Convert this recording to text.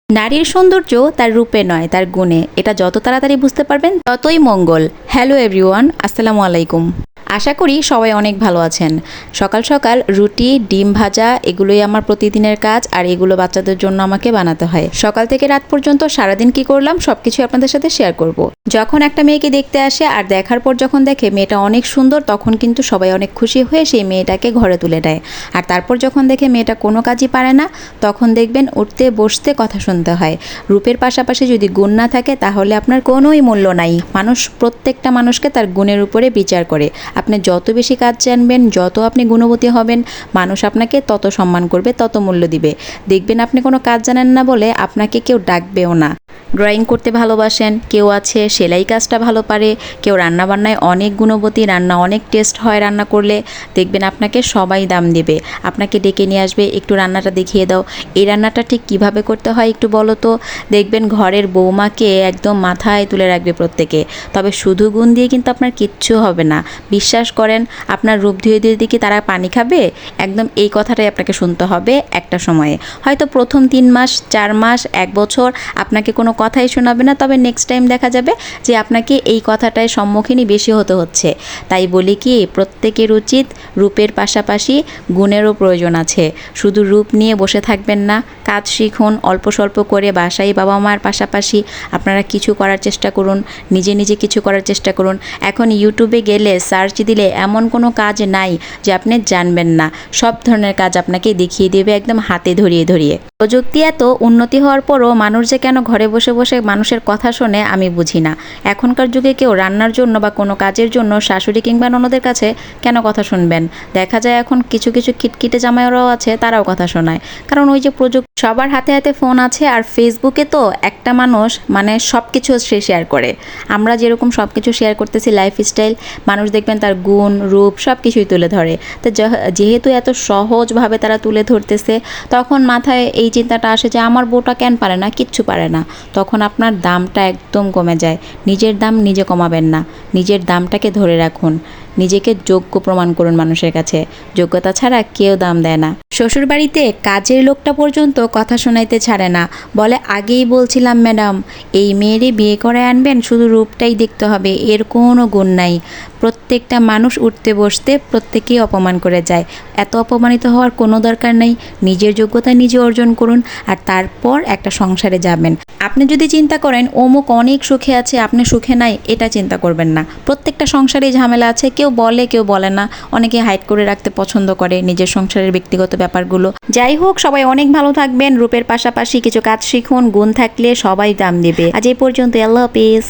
নারীর সৌন্দর্য তার রূপে নয়, তার গুণে। এটা যত তাড়াতাড়ি বুঝতে পারবেন ততই মঙ্গল। হ্যালো এভরিওয়ান, আসসালামু আলাইকুম। আশা করি সবাই অনেক ভালো আছেন। সকাল সকাল রুটি, ডিম ভাজা এগুলোই আমার প্রতিদিনের কাজ, আর এগুলো বাচ্চাদের জন্য আমাকে বানাতে হয়। সকাল থেকে রাত পর্যন্ত সারাদিন কি করলাম সবকিছু আপনাদের সাথে শেয়ার করব। যখন একটা মেয়েকে দেখতে আসে আর দেখার পর যখন দেখে মেয়েটা অনেক সুন্দর, তখন কিন্তু সবাই অনেক খুশি হয়ে সেই মেয়েটাকে ঘরে তুলে নেয়। আর তারপর যখন দেখে মেয়েটা কোনো কাজই পারে না, তখন দেখবেন উঠতে বসতে কথা শুনতে হয়। রূপের পাশাপাশি যদি গুণ না থাকে তাহলে আপনার কোনোই মূল্য নাই। মানুষ প্রত্যেকটা মানুষকে তার গুণের উপরে বিচার করে। আপনি যত বেশি কাজ জানবেন, যত আপনি গুণবতী হবেন, মানুষ আপনাকে তত সম্মান করবে, তত মূল্য দিবে। দেখবেন আপনি কোনো কাজ জানেন না বলে আপনাকে কেউ ডাকবেও না। ড্রয়িং করতে ভালোবাসেন, কেউ আছে সেলাই কাজটা ভালো পারে, কেউ রান্নাবান্নায় অনেক গুণবতী, রান্না অনেক টেস্ট হয় রান্না করলে, দেখবেন আপনাকে সবাই দাম দেবে। আপনাকে ডেকে নিয়ে আসবে, একটু রান্নাটা দেখিয়ে দাও, এই রান্নাটা ঠিক কিভাবে করতে হয় একটু বলো তো। দেখবেন ঘরের বৌমাকে একদম মাথায় তুলে রাখবে প্রত্যেকে। তবে শুধু গুণ দিয়ে কিন্তু আপনার কিচ্ছু হবে না। বিশ্বাস করেন, আপনার রূপ ধুয়ে ধুয়ে দিয়ে কি তারা পানি খাবে? একদম এই কথাটাই আপনাকে শুনতে হবে একটা সময়ে। হয়তো প্রথম 3 মাস, 4 মাস, 1 বছর আপনাকে কোনো কথাই শোনাবে না, তবে নেক্সট টাইম দেখা যাবে যে আপনাকে এই কথাটায় সম্মুখীনই বেশি হতে হচ্ছে। তাই বলি কি, প্রত্যেকের উচিত রূপের পাশাপাশি গুণেরও প্রয়োজন আছে। শুধু রূপ নিয়ে বসে থাকবেন না, কাজ শিখুন। অল্প স্বল্প করে বাসায় বাবা মার পাশাপাশি আপনারা কিছু করার চেষ্টা করুন, নিজে নিজে কিছু করার চেষ্টা করুন। এখন ইউটিউবে গেলে সার্চ দিলে এমন কোনো কাজ নাই যে আপনি জানবেন না। সব ধরনের কাজ আপনাকে দেখিয়ে দেবে একদম হাতে ধরিয়ে ধরিয়ে। প্রযুক্তি এত উন্নতি হওয়ার পরও মানুষ যে কেন ঘরে বসে বসে মানুষের কথা শোনে আমি বুঝি না। এখনকার যুগে কেউ রান্নার জন্য বা কোনো কাজের জন্য শাশুড়ি কিংবা ননদের কাছে কেন কথা শুনবেন? দেখা যায় এখন কিছু কিছু খিটখিটে জামাইরাও আছে, তারাও কথা শোনায়। কারণ ওই যে প্রযুক্তি, সবার হাতে হাতে ফোন আছে, আর ফেসবুকে তো একটা মানুষ মানে সব কিছু সে শেয়ার করে। আমরা যেরকম সব কিছু শেয়ার করতেছি লাইফস্টাইল, মানুষ দেখবেন তার গুণ রূপ সব কিছুই তুলে ধরে। তো যেহেতু এত সহজভাবে তারা তুলে ধরতেছে, তখন মাথায় এই চিন্তাটা আসে যে আমার বউটা কেন পারে না, কিচ্ছু পারে না। তখন আপনার দামটা একদম কমে যায়। নিজের দাম নিজে কমাবেন না, নিজের দামটাকে ধরে রাখুন। নিজেকে যোগ্য প্রমাণ করুন মানুষের কাছে। যোগ্যতা ছাড়া কেউ দাম দেয় না। শ্বশুরবাড়িতে কাজের লোকটা পর্যন্ত কথা শোনাইতে ছাড়ে না, বলে আগেই বলছিলাম ম্যাডাম, এই মেয়েরই বিয়ে করে আনবেন, শুধু রূপটাই দেখতে হবে, এর কোনো গুণ নাই। প্রত্যেকটা মানুষ উঠতে বসতে প্রত্যেকেই অপমান করে যায়। এত অপমানিত হওয়ার কোনো দরকার নেই। নিজের যোগ্যতা নিজে অর্জন করুন, আর তারপর একটা সংসারে যাবেন। আপনি যদি চিন্তা করেন অমুক অনেক সুখে আছে, আপনি সুখে নাই, এটা চিন্তা করবেন না। প্রত্যেকটা সংসারেই ঝামেলা আছে, কেউ বলে কেউ বলে না। অনেকে হাইড করে রাখতে পছন্দ করে নিজের সংসারের ব্যক্তিগত ব্যাপারগুলো। যাই হোক, সবাই অনেক ভালো থাকবেন। রূপের পাশাপাশি কিছু কাজ শিখুন, গুণ থাকলে সবাই দাম দেবে। আজ এই পর্যন্ত, আল্লাহ হাফেজ।